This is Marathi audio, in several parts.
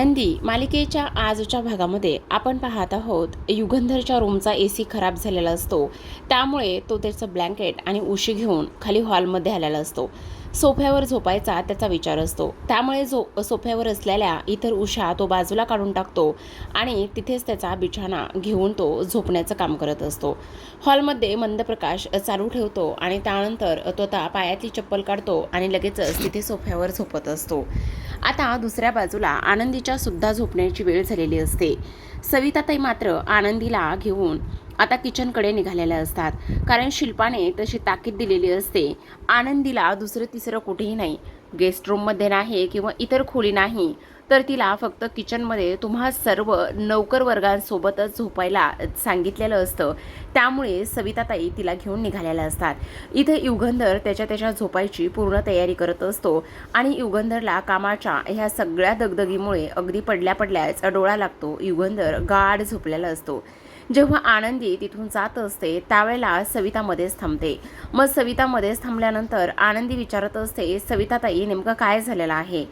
आनंदी मालिकेच्या आजच्या भागामध्ये आपण पाहत आहोत युगंधरच्या रूमचा AC खराब झालेला असतो. त्यामुळे तो त्याचं ब्लँकेट आणि उशी घेऊन खाली हॉलमध्ये आलेला असतो. सोफ्यावर झोपायचा त्याचा विचार असतो. त्यामुळे सोफ्यावर असलेल्या इतर उशा तो बाजूला काढून टाकतो आणि तिथेच त्याचा बिछाना घेऊन तो झोपण्याचं काम करत असतो. हॉलमध्ये मंद प्रकाश चालू ठेवतो आणि त्यानंतर तो पायातली चप्पल काढतो आणि लगेचच तिथे सोफ्यावर झोपत असतो. आता दुसऱ्या बाजूला आनंदीच्या सुद्धा झोपण्याची वेळ झालेली असते. सविताताई मात्र आनंदीला घेऊन आता किचनकडे निघालेल्या असतात, कारण शिल्पाने तशी ताकीद दिलेली असते. आनंदीला दुसरं तिसरं कुठेही नाही, गेस्ट रूममध्ये नाही किंवा इतर खोली नाही, तर तिला फक्त किचनमध्ये तुम्हा सर्व नौकर वर्गांसोबतच झोपायला सांगितलेलं असतं. त्यामुळे सविताताई तिला घेऊन निघालेल्या असतात. इथे युगंधर त्याच्या झोपायची पूर्ण तयारी करत असतो आणि युगंधरला कामाच्या ह्या सगळ्या दगदगीमुळे अगदी पडल्याच डोळा लागतो. युगंधर गाढ झोपलेला असतो. जेव्हा आनंदी तिथून जात असते त्यावेळेला सविता मध्येच थांबते. मग सविता मध्येच थांबल्यानंतर आनंदी विचारत असते, सविताताई नेमकं काय झालेलं आहे?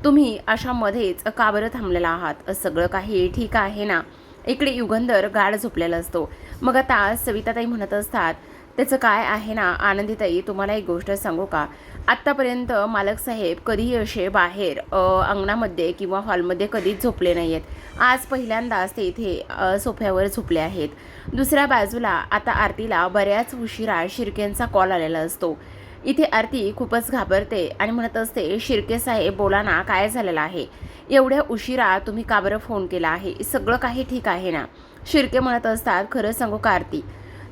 तुम्ही अशा मध्येच का बरं थांबलेला आहात? सगळं काही ठीक आहे ना? इकडे युगंधर गाढ झोपलेला असतो. मग आता सविताताई म्हणत असतात, त्याचं काय आहे ना आनंदीताई, तुम्हाला एक गोष्ट सांगू का? आत्तापर्यंत मालक साहेब कधीही असे बाहेर अंगणामध्ये किंवा हॉलमध्ये कधीच झोपले नाही आहेत. आज पहिल्यांदाच ते इथे सोफ्यावर झोपले आहेत. दुसऱ्या बाजूला आता आरतीला बऱ्याच उशिरा शिर्केंचा कॉल आलेला असतो. इथे आरती खूपच घाबरते आणि म्हणत असते, शिर्के साहेब बोला ना, काय झालेलं आहे? एवढ्या उशिरा तुम्ही का बरं फोन केला आहे? सगळं काही ठीक आहे ना? शिर्के म्हणत असतात, खरं सांगू का आरती,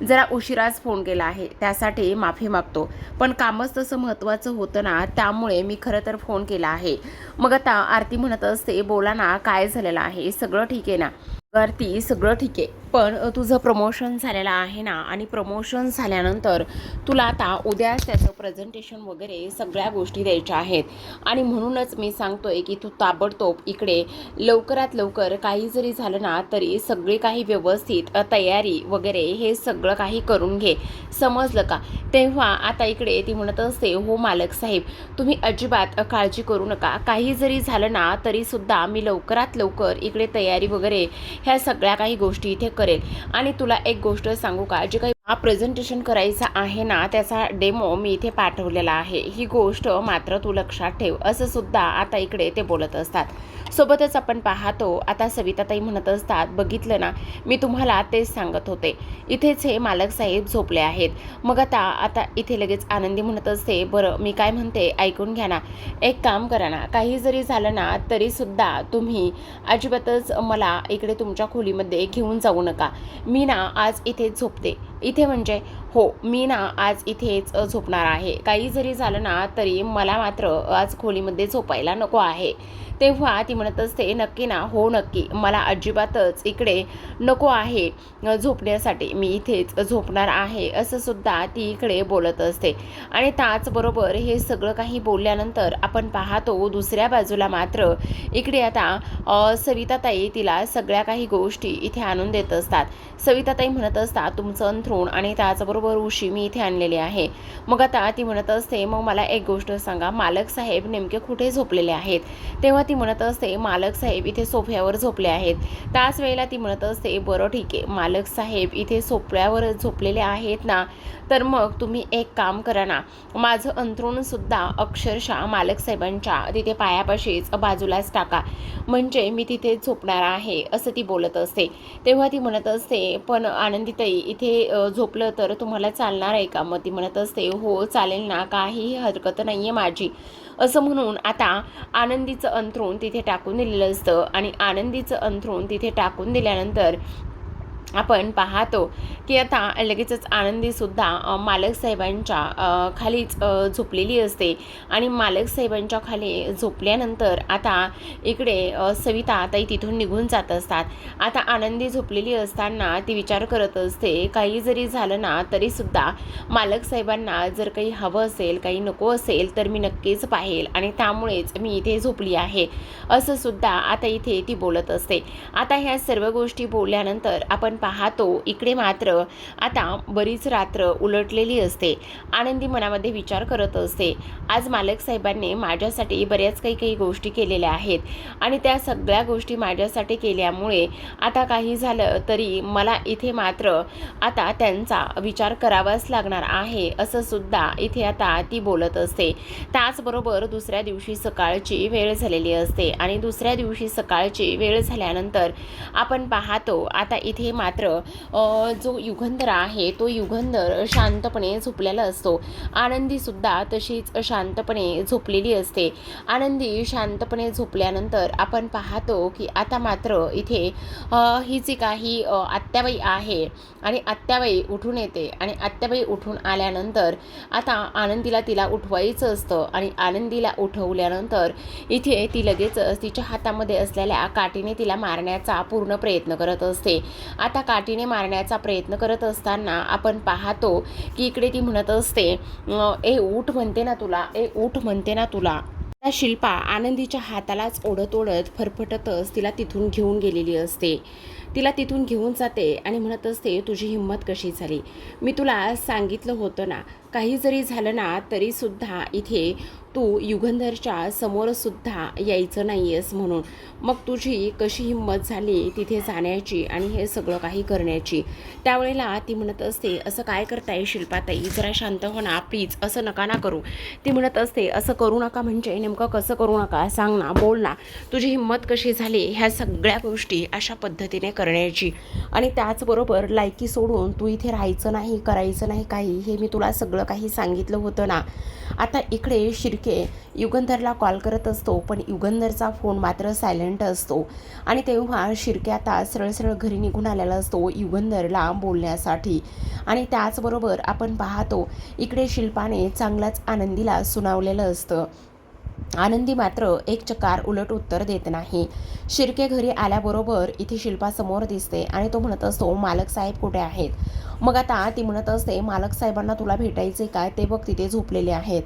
जरा उशिराच फोन केला आहे, त्यासाठी माफी मागतो, पण कामच तसं महत्त्वाचं होतं ना, त्यामुळे मी खरं तर फोन केला आहे. मग आता आरती म्हणत असते, बोला ना, काय झालेलं आहे? सगळं ठीक आहे ना? आरती, सगळं ठीक आहे, पण तुझं प्रमोशन झालेलं आहे ना, आणि प्रमोशन झाल्यानंतर तुला आता उद्याच त्याचं प्रेझेंटेशन वगैरे सगळ्या गोष्टी द्यायच्या आहेत, आणि म्हणूनच मी सांगतोय की तू ताबडतोब इकडे लवकरात लवकर, काही जरी झालं ना तरी सगळी काही व्यवस्थित तयारी वगैरे हे सगळं काही करून घे, समजलं का? तेव्हा आता इकडे ती म्हणत असते, हो मालक साहेब, तुम्ही अजिबात काळजी करू नका. काही जरी झालं ना तरीसुद्धा मी लवकरात लवकर इकडे तयारी वगैरे ह्या सगळ्या काही गोष्टी इथे करेल. आणि तुला एक गोष्ट सांगू का, जे काही प्रेझेंटेशन करायचं आहे ना त्याचा डेमो मी इथे पाठवलेला आहे, ही गोष्ट मात्र तू लक्षात ठेव, असं सुद्धा आता इकडे ते बोलत असतात. सोबतच आपण पाहतो आता सविताताई म्हणत असतात, बघितलं ना, मी तुम्हाला तेच सांगत होते, इथेच हे मालक साहेब झोपले आहेत. मग आता इथे लगेच आनंदी म्हणत असते, बरं मी काय म्हणते ऐकून घ्या ना, एक काम करा ना, काही जरी झालं ना तरीसुद्धा तुम्ही अजिबातच मला इकडे तुमच्या खोलीमध्ये घेऊन जाऊ नका. मी ना आज इथेच झोपते. इथे म्हणजे हो, मी ना आज इथेच झोपणार आहे. काही जरी झालं ना तरी मला मात्र आज खोलीमध्ये झोपायला नको आहे. तेव्हा ती म्हणत असते, नक्की ना? हो नक्की, मला अजिबातच इकडे नको आहे झोपण्यासाठी, मी इथेच झोपणार आहे, असं सुद्धा ती इकडे बोलत असते. आणि त्याचबरोबर हे सगळं काही बोलल्यानंतर आपण पाहतो दुसऱ्या बाजूला मात्र इकडे आता सविताताई तिला सगळ्या काही गोष्टी इथे आणून देत असतात. सविताताई म्हणत असतात, तुमचं अंथरूण आणि त्याचबरोबर उशी मी इथे आणलेली आहे. मग आता ती म्हणत असते, मग मला एक गोष्ट सांगा, मालक साहेब नेमके कुठे झोपलेले आहेत? तेव्हा ती म्हणत असते, मालक साहेब इथे सोफ्यावर झोपले आहेत. त्याच वेळेला ती म्हणत असते, बरं ठीक आहे, मालक साहेब इथे सोफ्यावर झोपलेले आहेत ना, तर मग तुम्ही एक काम करा ना, माझं अंथरूण सुद्धा अक्षरशः मालक साहेबांच्या तिथे पायापाशीच बाजूलाच टाका, म्हणजे मी तिथे झोपणार आहे, असं ती बोलत असते. तेव्हा ती म्हणत असते, पण आनंदीताई इथे झोपलं तर तुम्हाला चालणार आहे का? मग ती म्हणत असते, हो चालेल ना, काहीही हरकत नाही आहे माझी, असं म्हणून आता आनंदीचं अंथरूण तिथे टाकून दिलेलं असतं. आणि आनंदीचं अंथरूण तिथे टाकून दिल्यानंतर आपण पाहतो की आता लगेचच आनंदीसुद्धा मालक साहेबांच्या खालीच झोपलेली असते. आणि मालक साहेबांच्या खाली झोपल्यानंतर आता इकडे सविता ताई तिथून निघून जात असतात. आता आनंदी झोपलेली असताना ती विचार करत असते, काही जरी झालं ना तरीसुद्धा मालक साहेबांना जर काही हवं असेल, काही नको असेल, तर मी नक्कीच पाहेल, आणि त्यामुळेच मी इथे झोपली आहे, असं सुद्धा आता इथे ती बोलत असते. आता ह्या सर्व गोष्टी बोलल्यानंतर आपण पाहतो इकडे मात्र आता बरीच रात्र उलटलेली असते. आनंदी मनामध्ये विचार करत असते, आज मालक साहेबांनी माझ्यासाठी बऱ्याच काही गोष्टी केलेल्या आहेत आणि त्या सगळ्या गोष्टी माझ्यासाठी केल्यामुळे आता काही झालं तरी मला इथे मात्र आता त्यांचा विचार करावाच लागणार आहे, असं सुद्धा इथे आता ती बोलत असते. त्याचबरोबर दुसऱ्या दिवशी सकाळची वेळ झालेली असते आणि दुसऱ्या दिवशी सकाळची वेळ झाल्यानंतर आपण पाहतो आता इथे मात्र जो युगंधर आहे तो युगंधर शांतपणे झोपलेला असतो. आनंदी सुद्धा तशीच शांतपणे झोपलेली असते. आनंदी शांतपणे झोपल्यानंतर आपण पाहतो की आता मात्र इथे ही जी काही आत्याबाई आहे आणि आत्याबाई उठून येते आणि आत्याबाई उठून आल्यानंतर आता आनंदीला तिला उठवायचं असतं आणि आनंदीला उठवल्यानंतर इथे ती लगेच तिच्या हातामध्ये असलेल्या काठीने तिला मारण्याचा पूर्ण प्रयत्न करत असते. आता काठीने मारण्याचा प्रयत्न करत असताना आपण पाहतो की इकडे ती म्हणत असते, ए उठ म्हणते ना तुला, ए उठ म्हणते ना तुला. त्या शिल्पा आनंदीच्या हातालाच ओढत ओढत फरफटतच तिला तिथून घेऊन गेलेली असते. तिला तिथून घेऊन जाते आणि म्हणत असते, तुझी हिंमत कशी झाली? मी तुला सांगितलं होतं ना, काही जरी झालं ना तरी सुद्धा इथे तू युगंधरच्या समोरसुद्धा यायचं नाही आहेस म्हणून. मग तुझी कशी हिंमत झाली तिथे जाण्याची आणि हे सगळं काही करण्याची? त्यावेळेला ती म्हणत असते, असं काय करताय शिल्पाताई, जरा शांत हो ना प्लीज, असं नका ना करू. ती म्हणत असते, असं करू नका म्हणजे नेमकं कसं करू नका सांग ना, बोल ना, तुझी हिंमत कशी झाली ह्या सगळ्या गोष्टी अशा पद्धतीने करण्याची? आणि त्याचबरोबर लायकी सोडून तू इथे राहायचं नाही, करायचं नाही काही, हे मी तुला सगळं काही सांगितलं होतं ना. आता इकडे शिर्के युगंधरला कॉल करत असतो पण युगंधरचा फोन मात्र सायलेंट असतो आणि तेव्हा शिर्के आता सरळ घरी निघून आलेला असतो युगंधरला बोलण्यासाठी. आणि त्याचबरोबर आपण पाहतो इकडे शिल्पाने चांगलाच आनंदीला सुनावलेलं असतं. आनंदी मात्र एक चकार उलट उत्तर देत नाही. शिर्के घरी आल्याबरोबर इथे शिल्पासमोर दिसते आणि तो म्हणत असतो, मालक साहेब कुठे आहेत? मग आता ती म्हणत असते, मालक साहेबांना तुला भेटायचे काय, ते बघ तिथे झोपलेले आहेत.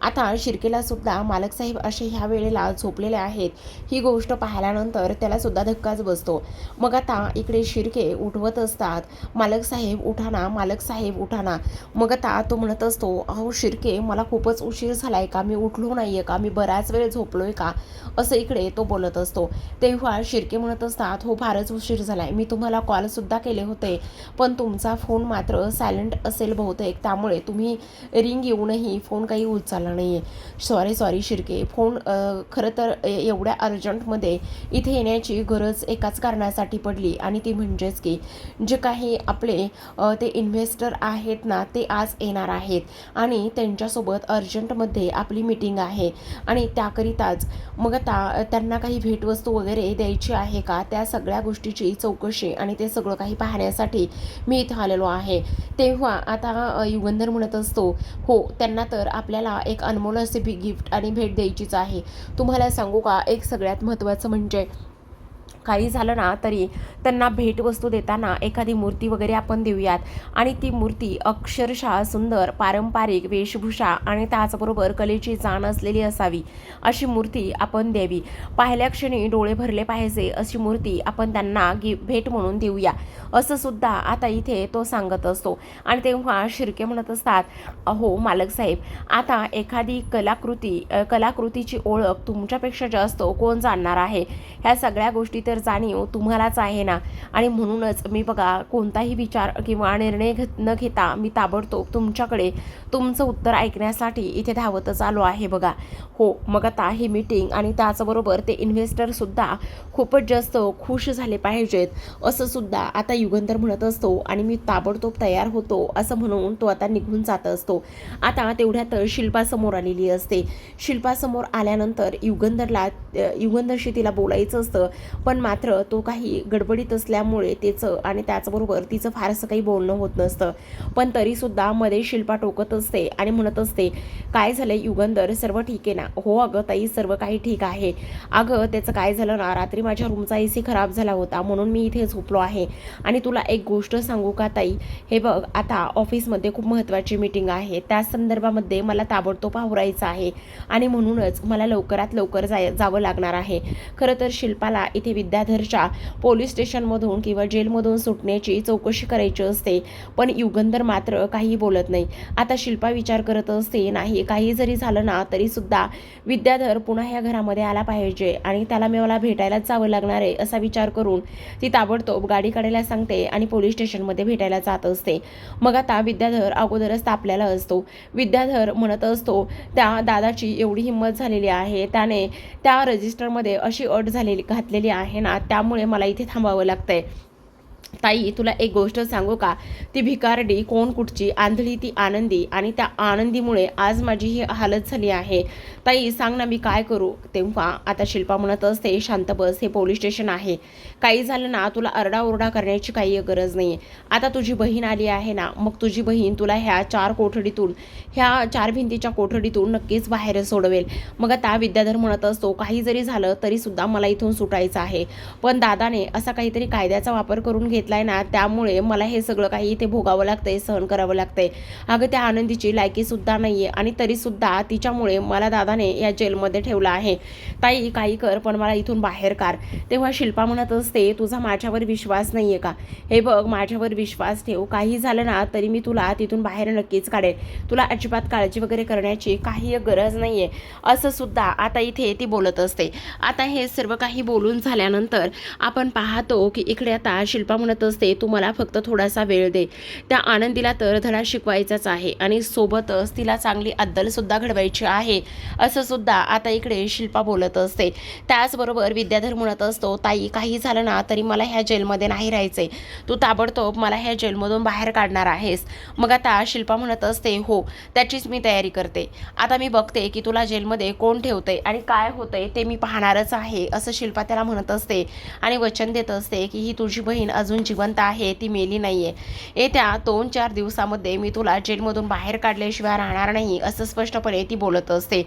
आता शिर्केला सुद्धा मालक साहेब असे ह्या वेळेला झोपलेले आहेत ही गोष्ट पाहिल्यानंतर त्याला सुद्धा धक्काच बसतो. मग आता इकडे शिर्के उठवत असतात, मालक साहेब उठा ना, मालक साहेब उठा ना. मग आता तो म्हणत असतो, अहो शिर्के, मला खूपच उशीर झालाय का, मी उठलो नाहीये का, मी बराच वेळ झोपलोय का, असं इकडे तो बोलत असतो. तेव्हा शिर्के म्हणत असतात, हो फारच उशीर झालाय, मी तुम्हाला कॉल सुद्धा केले होते पण तुमचा फोन मात्र सायलेंट असेल बहुतेक, त्यामुळे तुम्ही रिंग येऊनही फोन काही उचलला नाही आहे. सॉरी शिर्के, फोन खरं तर एवढ्या अर्जंटमध्ये इथे येण्याची गरज एकाच कारणासाठी पडली आणि ती म्हणजेच की जे काही आपले ते इन्व्हेस्टर आहेत ना ते आज येणार आहेत आणि त्यांच्यासोबत अर्जंटमध्ये आपली मीटिंग आहे आणि त्याकरिताच मग आता त्यांना काही भेटवस्तू वगैरे द्यायची आहे का, त्या सगळ्या गोष्टीची चौकशी आणि ते सगळं काही पाहण्यासाठी मी इथं आलेलो आहे. तेव्हा आता युगंधर म्हणत असतो, हो त्यांना तर आपल्याला एक अनमोल असे गिफ्ट आणि भेट द्यायचीच आहे. तुम्हाला सांगू का, एक सगळ्यात महत्त्वाचं म्हणजे काही झालं ना तरी त्यांना भेटवस्तू देताना एखादी मूर्ती वगैरे आपण देऊयात आणि ती मूर्ती अक्षरशः सुंदर पारंपरिक वेशभूषा आणि त्याचबरोबर कलेची जाण असलेली असावी अशी मूर्ती आपण द्यावी. पाहिल्या क्षणी डोळे भरले पाहिजे अशी मूर्ती आपण त्यांना भेट म्हणून देऊया, असं सुद्धा आता इथे तो सांगत असतो. आणि तेव्हा शिर्के म्हणत असतात, अहो मालक साहेब, आता एखादी कलाकृतीची ओळख तुमच्यापेक्षा जास्त कोण जाणणार आहे? ह्या सगळ्या गोष्टी तर जाणीव तुम्हालाच आहे ना. आणि म्हणूनच मी बघा कोणताही विचार किंवा निर्णय न घेता मी ताबडतोब तुमच्याकडे तुमचं उत्तर ऐकण्यासाठी इथे धावतच आलो आहे बघा. हो, मग आता ही मीटिंग आणि त्याचबरोबर ते इन्व्हेस्टरसुद्धा खूपच जास्त खुश झाले पाहिजेत असं सुद्धा आता युगंधर म्हणत असतो आणि मी ताबडतोब तयार होतो असं म्हणून तो आता निघून जात असतो. आता तेवढ्यात शिल्पासमोर आलेली असते. शिल्पासमोर आल्यानंतर युगंधरशी तिला बोलायचं असतं पण मात्र तो काही गडबडीत असल्यामुळे त्याचं आणि त्याचबरोबर तिचं फारसं काही बोलणं होत नसतं. पण तरीसुद्धा मध्ये शिल्पा टोकत असते आणि म्हणत असते, काय झालं युगंधर, सर्व ठीक आहे ना? हो अगं ताई, सर्व काही ठीक आहे. अगं त्याचं काय झालं ना, रात्री माझ्या रूमचा AC खराब झाला होता म्हणून मी इथे झोपलो आहे. आणि तुला एक गोष्ट सांगू का ताई, हे बघ आता ऑफिसमध्ये खूप महत्त्वाची मीटिंग आहे, त्या संदर्भामध्ये मला ताबडतोब आवरायचं आहे आणि म्हणूनच मला लवकरात लवकर जावं लागणार आहे. खरं तर शिल्पाला इथे विद्याधरच्या पोलीस स्टेशनमधून किंवा जेलमधून सुटण्याची चौकशी करायची असते, पण युगंधर मात्र काही बोलत नाही. आता शिल्पा विचार करत असते, नाही काही जरी झालं ना तरी सुद्धा विद्याधर पुन्हा ह्या घरामध्ये आला पाहिजे आणि त्याला मला भेटायलाच जावं लागणार आहे असा विचार करून ती ताबडतोब गाडी काढायला सांगते आणि पोलीस स्टेशनमध्ये भेटायला जात असते. मग आता विद्याधर अगोदरच तापलेला असतो. विद्याधर म्हणत असतो, त्या दादाची एवढी हिंमत झालेली आहे, त्याने त्या रजिस्टरमध्ये अशी अट झालेली घातलेली आहे ना, त्यामुळे मला इथे थांबावं लागतंय. ताई तुला एक गोष्ट सांगू का, ती भिकारडी कोण कुठची, आंधळी ती आनंदी, आणि त्या आनंदीमुळे आज माझी ही हालत झाली आहे. ताई सांग ना मी काय करू. तेव्हा आता शिल्पा म्हणत असते, शांत बस, हे पोलीस स्टेशन आहे, काही झालं ना तुला आरडाओरडा करण्याची काही गरज नाही. आता तुझी बहीण आली आहे ना, मग तुझी बहीण तुला ह्या 4 कोठडीतून, ह्या 4 भिंतीच्या कोठडीतून नक्कीच बाहेर सोडवेल. मग आता विद्याधर म्हणत असतो, काही जरी झालं तरी सुद्धा मला इथून सुटायचं आहे, पण दादाने असा काहीतरी कायद्याचा वापर करून घेतलाय ना, त्यामुळे मला हे सगळं काही इथे भोगावं लागतंय, सहन करावं लागतंय. अगं त्या आनंदीची लायकी सुद्धा नाहीये आणि तरी सुद्धा तिच्यामुळे मला दादाने या जेलमध्ये ठेवलं आहे. ताई काही कर, पण मला इथून बाहेर काढ. तेव्हा शिल्पा म्हणत असते, तुझा माझ्यावर विश्वास नाहीये का. हे बघ, माझ्यावर विश्वास ठेव, काही झालं ना तरी मी तुला तिथून बाहेर नक्कीच काढेन, तुला अजिबात काळजी वगैरे करण्याची काही गरज नाहीये असं सुद्धा आता इथे ती बोलत असते. आता हे सर्व काही बोलून झाल्यानंतर आपण पाहतो की इकडे आता शिल्पा म्हणत असते, तू मला फक्त थोडासा वेळ दे, त्या आनंदीला तर धडा शिकवायचाच आहे आणि सोबतच तिला चांगली अद्दल सुद्धा घडवायची आहे असं सुद्धा आता इकडे शिल्पा बोलत असते. त्याचबरोबर विद्याधर म्हणत असतो, ताई काही झालं ना तरी मला ह्या जेलमध्ये नाही राहायचंय, तू ताबडतोब मला ह्या जेलमधून बाहेर काढणार आहेस. मग आता शिल्पा म्हणत असते, हो त्याचीच मी तयारी करते, आता मी बघते की तुला जेलमध्ये कोण ठेवतंय आणि काय होतंय ते मी पाहणारच आहे असं शिल्पा त्याला म्हणत असते आणि वचन देत असते की ही तुझी बहीण अजून जिवंत आहे, ती मेली नाहीये, येत्या 2-4 दिवसामध्ये मी तुला जेलमधून बाहेर काढल्याशिवाय राहणार नाही असं स्पष्टपणे ती बोलत असते.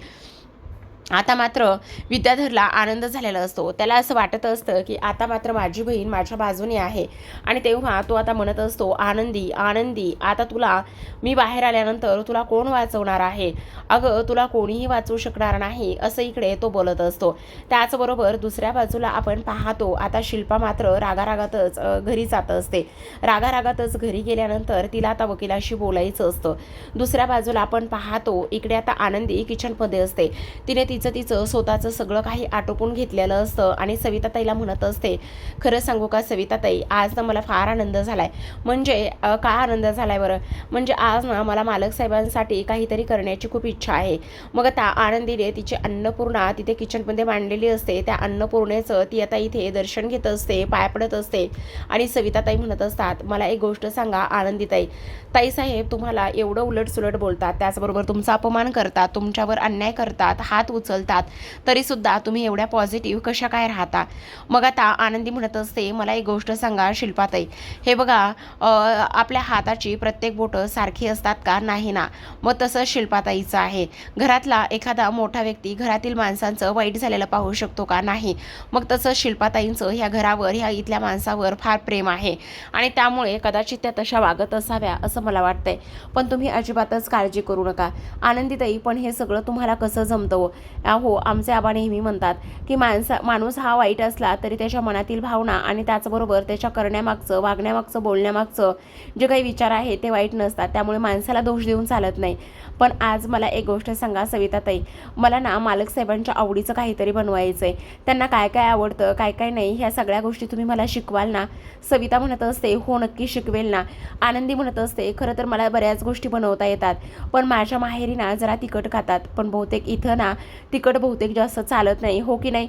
आता मात्र विद्याधरला आनंद झालेला असतो. त्याला असं वाटत असतं की आता मात्र माझी बहीण माझ्या बाजूने आहे आणि तेव्हा तो आता म्हणत असतो, आनंदी आनंदी, आता तुला मी बाहेर आल्यानंतर तुला कोण वाचवणार आहे. अगं तुला कोणीही वाचवू शकणार नाही असं इकडे तो बोलत असतो. त्याचबरोबर दुसऱ्या बाजूला आपण पाहतो आता शिल्पा मात्र रागारागातच घरी जात असते. रागारागातच घरी गेल्यानंतर तिला आता वकिलाशी बोलायचं असतं. दुसऱ्या बाजूला आपण पाहतो इकडे आता आनंदी किचनमध्ये असते. तिने तिचं स्वतःचं सगळं काही आटोपून घेतलेलं असतं आणि सविताताईला म्हणत असते, खरं सांगू का सविताताई, आज ना मला फार आनंद झालाय. म्हणजे का आनंद झालाय बरं, म्हणजे आज ना मला मालक साहेबांसाठी काहीतरी करण्याची खूप इच्छा आहे. मग आता आनंदीने तिची अन्नपूर्णा तिथे किचनमध्ये मांडलेली असते, त्या अन्नपूर्णेचं ती आता इथे दर्शन घेत असते, पाय पडत असते आणि सविताताई म्हणत असतात, मला एक गोष्ट सांगा आनंदीताई, ताईसाहेब तुम्हाला एवढं उलटसुलट बोलतात, त्याचबरोबर तुमचा अपमान करतात, तुमच्यावर अन्याय करतात, हात उचलतात, तरीसुद्धा तुम्ही एवढ्या पॉझिटिव्ह कशा काय राहता. मग आता आनंदी म्हणत असते, मला एक गोष्ट सांगा शिल्पाताई, हे बघा आपल्या हाताची प्रत्येक बोटं सारखी असतात का, नाही ना. मग तसं शिल्पाताईचं आहे, घरातला एखादा मोठा व्यक्ती घरातील माणसांचं वाईट झालेलं पाहू शकतो का, नाही. मग तसं शिल्पाताईंचं ह्या घरावर, ह्या इथल्या माणसावर फार प्रेम आहे आणि त्यामुळे कदाचित त्या तशा वागत असाव्या असं मला वाटतंय. पण तुम्ही अजिबातच काळजी करू नका आनंदीताई, पण हे सगळं तुम्हाला कसं जमतं हो. आमचे आबा नेहमी म्हणतात की माणूस हा वाईट असला तरी त्याच्या मनातील भावना आणि त्याचबरोबर त्याच्या करण्यामागचं, वागण्यामागचं, बोलण्यामागचं जे काही विचार आहे ते वाईट नसतात, त्यामुळे माणसाला दोष देऊन चालत नाही. पण आज मला एक गोष्ट सांगा सविताताई, मला ना मालक साहेबांच्या आवडीचं काहीतरी बनवायचं आहे, त्यांना काय काय आवडतं काय काय नाही ह्या सगळ्या गोष्टी तुम्ही मला शिकवाल ना. सविता म्हणत असते, हो नक्की शिकवेल ना. आनंदी म्हणत असते, खरं तर मला बऱ्याच गोष्टी बनवता येतात, पण माझ्या माहेरी ना जरा तिखट खातात, पण बहुतेक इथं ना तिखट बहुतेक जास्त चालत नाही, हो की नाही.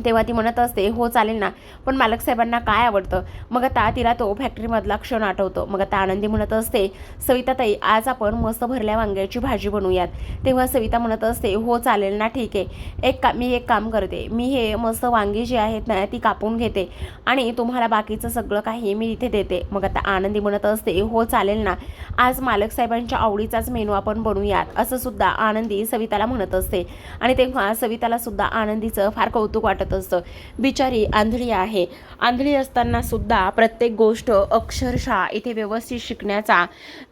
तेव्हा ती म्हणत असते, हो चालेल ना, पण मालक साहेबांना काय आवडतं. मग आता तिला तो फॅक्टरीमधला क्षण आठवतो. मग आता आनंदी म्हणत असते, सविताताई आज आपण मस्त भरल्या वांग्याची भाजी बनवूयात. तेव्हा सविता म्हणत असते, हो चालेल ना, ठीक आहे, मी एक काम करते, मी हे मस्त वांगी जी आहेत ना ती कापून घेते आणि तुम्हाला बाकीचं सगळं काही मी इथे देते. मग आता आनंदी म्हणत असते, हो चालेल ना, आज मालक साहेबांच्या आवडीचाच मेनू आपण बनवूयात असं सुद्धा आनंदी सविताला म्हणत असते आणि तेव्हा सविताला सुद्धा आनंदीचं फार कौतुक वाटतं. वाटत असतं. बिचारी आंधळी आहे. आंधळी असताना सुद्धा प्रत्येक गोष्ट अक्षरशः इथे व्यवस्थित शिकण्याचा,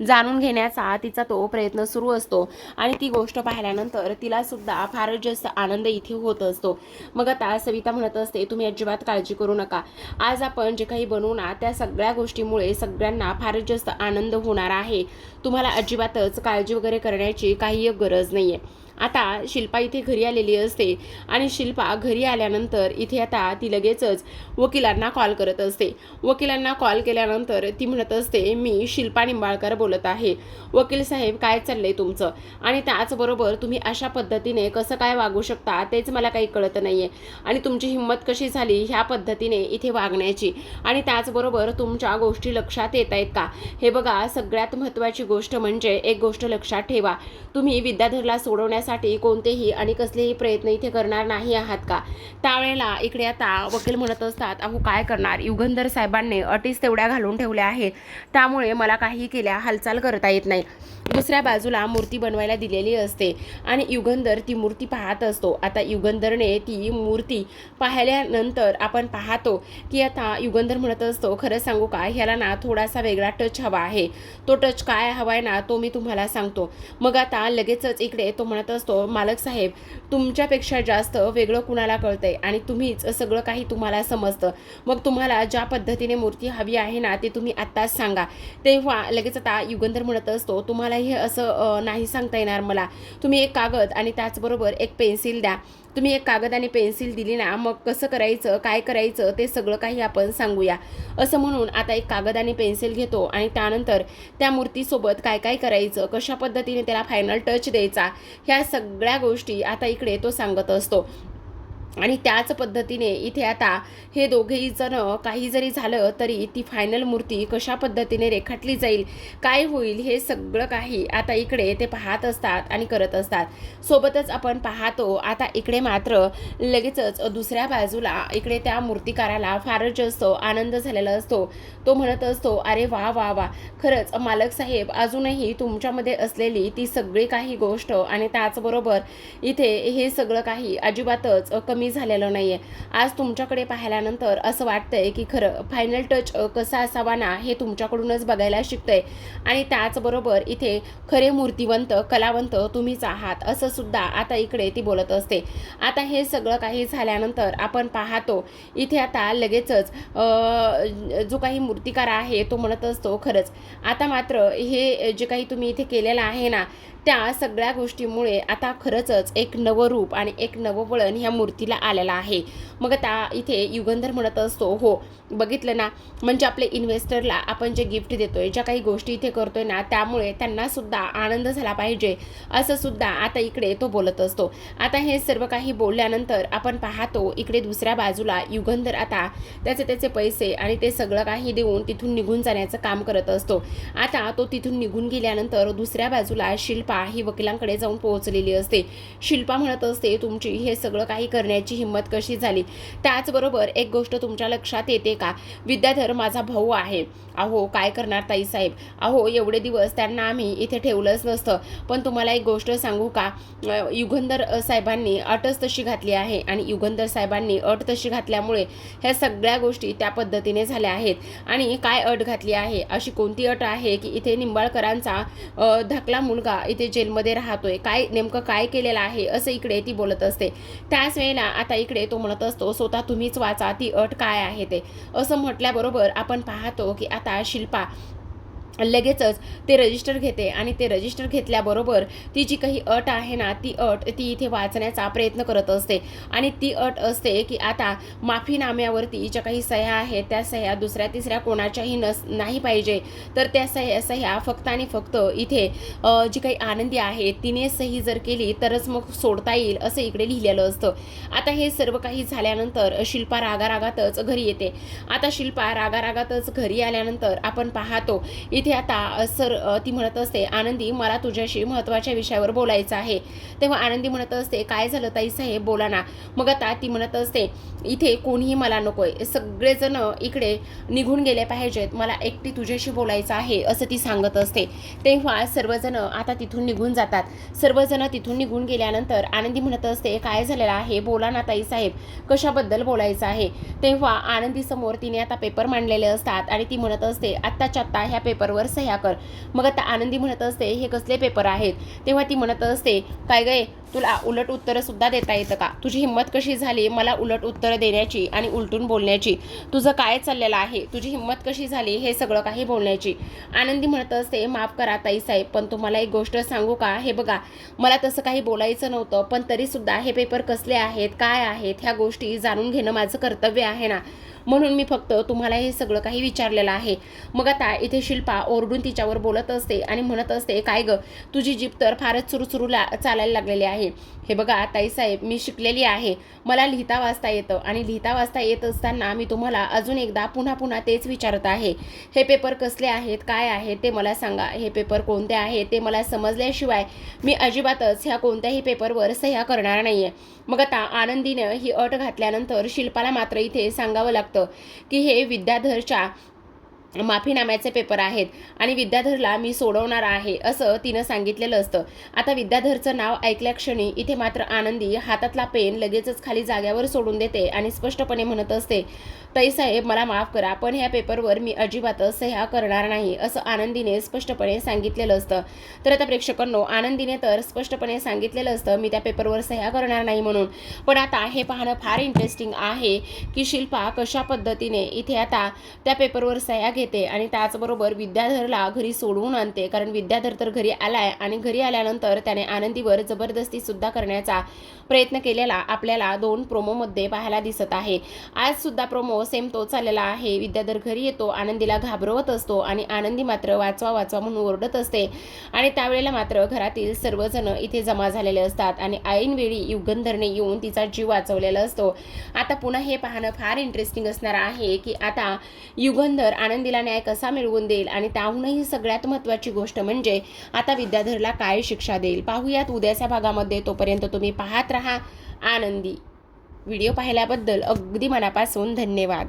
जाणून घेण्याचा तिचा तो प्रयत्न सुरू असतो आणि ती गोष्ट पाहिल्यानंतर तिला सुद्धा फारच जास्त आनंद इथे होत असतो. मग आता सविता म्हणत असते, तुम्ही अजिबात काळजी करू नका. आज आपण जे काही बनवू ना त्या सगळ्या गोष्टीमुळे सगळ्यांना फारच जास्त आनंद होणार आहे. तुम्हाला अजिबातच काळजी वगैरे करण्याची काही गरज नाहीये. आता शिल्पा इथे घरी आलेली असते आणि शिल्पा घरी आल्यानंतर इथे आता ती लगेचच वकिलांना कॉल करत असते. वकिलांना कॉल केल्यानंतर ती म्हणत असते, मी शिल्पा निंबाळकर बोलत आहे. वकील साहेब, काय चाललंय तुमचं? आणि त्याचबरोबर तुम्ही अशा पद्धतीने कसं काय वागू शकता तेच मला काही कळत नाहीये. आणि तुमची हिंमत कशी झाली ह्या पद्धतीने इथे वागण्याची? आणि त्याचबरोबर तुमच्या गोष्टी लक्षात येत आहेत का? हे बघा, सगळ्यात महत्त्वाची गोष्ट म्हणजे एक गोष्ट लक्षात ठेवा, तुम्ही विद्याधरला सोडवण्यासाठी कोणतेही आणि कसलेही प्रयत्न इथे करणार नाही आहात का? त्यावेळेला इकडे आता वकील म्हणत असतात, अहो काय करणार, युगंधर साहेबांनी अटीच तेवढ्या घालून ठेवल्या आहेत, त्यामुळे मला काही केल्या हालचाल करता येत नाही. दुसऱ्या बाजूला मूर्ती बनवायला दिलेली असते आणि युगंधर ती मूर्ती पाहत असतो. आता युगंधरने ती मूर्ती पाहिल्यानंतर आपण पाहतो की आता युगंधर म्हणत असतो, खरं सांगू का, ह्याला ना थोडासा वेगळा टच हवा आहे. तो टच काय हवा आहे ना तो मी तुम्हाला सांगतो. मग आता लगेचच इकडे तो म्हणत असतो, मालक साहेब, तुमच्यापेक्षा जास्त वेगळं कुणाला कळतंय आणि तुम्हीच सगळं काही तुम्हाला समजतं. मग तुम्हाला ज्या पद्धतीने मूर्ती हवी आहे ना ते तुम्ही आत्ताच सांगा. तेव्हा लगेच आता युगंधर म्हणत असतो, तुम्हाला हे असं नाही सांगता येणार मला. तुम्ही एक कागद आणि त्याचबरोबर एक पेन्सिल द्या. तुम्ही एक कागद आणि पेन्सिल दिली ना, मग कसं करायचं, काय करायचं ते सगळं काही आपण सांगूया. असं म्हणून आता एक कागद आणि पेन्सिल घेतो आणि त्यानंतर त्या मूर्तीसोबत काय काय करायचं, कशा पद्धतीने त्याला फायनल टच द्यायचा, ह्या सगळ्या गोष्टी आता इकडे तो सांगत असतो. आणि त्याच पद्धतीने इथे आता हे दोघेही जण काही जरी झालं तरी ती फायनल मूर्ती कशा पद्धतीने रेखाटली जाईल, काय होईल, हे सगळं काही आता इकडे ते पाहत असतात आणि करत असतात. सोबतच आपण पाहतो आता इकडे मात्र लगेचच दुसऱ्या बाजूला इकडे त्या मूर्तिकाराला फारच जास्त आनंद झालेला असतो. तो म्हणत असतो, अरे वा वा वा, खरंच मालक साहेब, अजूनही तुमच्यामध्ये असलेली ती सगळी काही गोष्ट आणि त्याचबरोबर इथे हे सगळं काही अजिबातच कमी झालेलं नाहीये. आज तुमच्याकडे पाहिल्यानंतर असं वाटतंय की खरं फायनल टच कसा असावा ना हे तुमच्याकडूनच बघायला शिकतंय आणि त्याचबरोबर इथे खरे मूर्तिवंत कलावंत तुम्हीच आहात, असं सुद्धा आता इकडे ती बोलत असते. आता हे सगळं काही झाल्यानंतर आपण पाहतो इथे आता लगेचच जो काही मूर्तिकार आहे तो म्हणत असतो, खरंच आता मात्र हे जे काही तुम्ही इथे केलेलं आहे ना त्या सगळ्या गोष्टीमुळे आता खरंच एक नवं रूप आणि एक नवं वळण ह्या मूर्तीला आलेलं आहे. मग आता इथे युगंधर म्हणत असतो, हो बघितलं ना, म्हणजे आपले इन्व्हेस्टरला आपण जे गिफ्ट देतोय, ज्या काही गोष्टी इथे करतोय ना त्यामुळे त्यांना सुद्धा आनंद झाला पाहिजे, असं सुद्धा आता इकडे तो बोलत असतो. आता हे सर्व काही बोलल्यानंतर आपण पाहतो इकडे दुसऱ्या बाजूला युगंधर आता त्याचे पैसे आणि ते सगळं काही देऊन तिथून निघून जाण्याचं काम करत असतो. आता तो तिथून निघून गेल्यानंतर दुसऱ्या बाजूला शिल्पा ही वकिलांकडे जाऊन पोहोचलेली असते. शिल्पा म्हणत असते, तुमची हे सगळं काही करण्याची हिंमत कशी झाली? त्याचबरोबर एक गोष्ट तुमच्या लक्षात येते का, विद्याधर माझा भाऊ आहे. अहो काय करणार ताईसाहेब, अहो एवढे दिवस त्यांना आम्ही इथे ठेवलंच नसतं. पण तुम्हाला एक गोष्ट सांगू का, युगंधर साहेबांनी अटच तशी घातली आहे आणि युगंधर साहेबांनी अट तशी घातल्यामुळे ह्या सगळ्या गोष्टी त्या पद्धतीने झाल्या आहेत. आणि काय अट घातली आहे, अशी कोणती अट आहे की इथे निंबाळकरांचा धाकला मुलगा इथे जेलमध्ये राहतोय, काय नेमकं काय केलेलं आहे, असं इकडे ती बोलत असते. त्याच वेळेला आता इकडे तो म्हणत असतो, स्वतः तुम्हीच वाचा ती अट काय आहे ते, असं म्हटल्याबरोबर आपण पाहतो की आता शिल्पा लगेचच ते रजिस्टर घेते आणि ते रजिस्टर घेतल्याबरोबर ती जी काही अट आहे ना ती अट ती इथे वाचण्याचा प्रयत्न करत असते. आणि ती अट असते की आता माफीनाम्यावरती ज्या काही सह्या आहेत त्या सह्या दुसऱ्या तिसऱ्या कोणाच्याही नाही पाहिजे, तर त्या सह्या फक्त आणि फक्त इथे जी काही आनंदी आहे तिने सही जर केली तरच मग सोडता येईल, असं इकडे लिहिलेलं असतं. आता हे सर्व काही झाल्यानंतर शिल्पा रागारागातच घरी येते. आता शिल्पा रागारागातच घरी आल्यानंतर आपण पाहतो इथे आता ती म्हणत असते, आनंदी मला तुझ्याशी महत्त्वाच्या विषयावर बोलायचं आहे. तेव्हा आनंदी म्हणत असते, काय झालं ताईसाहेब, बोला ना. मग आता ती म्हणत असते, इथे कोणीही मला नकोय, सगळेजण इकडे निघून गेले पाहिजेत, मला एकटी तुझ्याशी बोलायचं आहे असं ती सांगत असते. तेव्हा सर्वजण आता तिथून निघून जातात. सर्वजण तिथून निघून गेल्यानंतर आनंदी म्हणत असते, काय झालेलं आहे, बोला ना ताईसाहेब, कशाबद्दल बोलायचं आहे. तेव्हा आनंदी समोर तिने आता पेपर मांडलेले असतात आणि ती म्हणत असते, आत्ताच्या आत्ता ह्या पेपरवर सह्या कर. मग आता आनंदी म्हणत असते, हे कसले पेपर आहेत. तेव्हा ती म्हणत असते, काय गं, तुला उलट उत्तरं सुद्धा देता येतं का, तुझी हिंमत कशी झाली मला उलट उत्तरं देण्याची आणि उलटून बोलण्याची, तुझं काय चाललेलं आहे, तुझी हिंमत कशी झाली हे सगळं काही बोलण्याची. आनंदी म्हणत असते, माफ करा ताईसाहेब, पण तुम्हाला एक गोष्ट सांगू का, हे बघा, मला तसं काही बोलायचं नव्हतं, पण तरीसुद्धा हे पेपर कसले आहेत, काय आहेत, ह्या गोष्टी जाणून घेणं माझं कर्तव्य आहे ना, म्हणून मी फक्त तुम्हाला हे सगळं काही विचारलेलं आहे. मग आता इथे शिल्पा ओरडून तिच्यावर बोलत असते आणि म्हणत असते, काय गं, तुझी जीभ तर फारच सुरू चालायला लागलेली आहे. हे बघा ताईसाहेब, मी शिकलेली आहे, मला लिहिता वाचता येतं आणि लिहिता वाचता येत असताना मी तुम्हाला अजून एकदा पुन्हा तेच विचारत आहे, हे पेपर कसले आहेत, काय आहेत ते मला सांगा. हे पेपर कोणते आहेत ते मला समजल्याशिवाय मी अजिबातच ह्या कोणत्याही पेपरवर सह्या करणार नाही आहे. मग आता आनंदीनं ही अट घातल्यानंतर शिल्पाला मात्र इथे सांगावं लागतं की हे विद्याधरच्या माफीनाम्याचे पेपर आहेत आणि विद्याधरला मी सोडवणार आहे असं तिनं सांगितलेलं असतं. आता विद्याधरचं नाव ऐकल्या क्षणी इथे मात्र आनंदी हातातला पेन लगेचच खाली जाग्यावर सोडून देते आणि स्पष्टपणे म्हणत असते, ताईसाहेब मला माफ करा, पण ह्या पेपरवर मी अजिबातच सह्या करणार नाही असं आनंदीने स्पष्टपणे सांगितलेलं असतं. तर आता प्रेक्षकांनो, आनंदीने तर स्पष्टपणे सांगितलेलं असतं मी त्या पेपरवर सह्या करणार नाही म्हणून, पण आता हे पाहणं फार इंटरेस्टिंग आहे की शिल्पा कशा पद्धतीने इथे आता त्या पेपरवर सह्या घेते आणि त्याचबरोबर विद्याधरला घरी सोडवून आणते. कारण विद्याधर तर घरी आलाय आणि घरी आल्यानंतर त्याने आनंदीवर जबरदस्ती सुद्धा करण्याचा प्रयत्न केलेला आपल्याला 2 प्रोमोमध्ये पाहायला दिसत आहे. आज सुद्धा प्रोमो सेम तो चाललेला आहे. विद्याधर घरी येतो, आनंदीला घाबरवत असतो आणि आनंदी मात्र वाचवा वाचवा म्हणून ओरडत असते आणि त्यावेळेला मात्र घरातील सर्वजण इथे जमा झालेले असतात आणि ऐनवेळी युगंधरने येऊन तिचा जीव वाचवलेला असतो. आता पुन्हा हे पाहणं फार इंटरेस्टिंग असणार आहे की आता युगंधर आनंदीला न्याय कसा मिळवून देईल आणि त्याहूनही सगळ्यात महत्त्वाची गोष्ट म्हणजे आता विद्याधरला काय शिक्षा देईल. पाहूयात उद्याच्या भागामध्ये. तोपर्यंत तुम्ही पाहत रहा आनंदी. व्हिडिओ पाहिल्याबद्दल अगदी मनापासून धन्यवाद.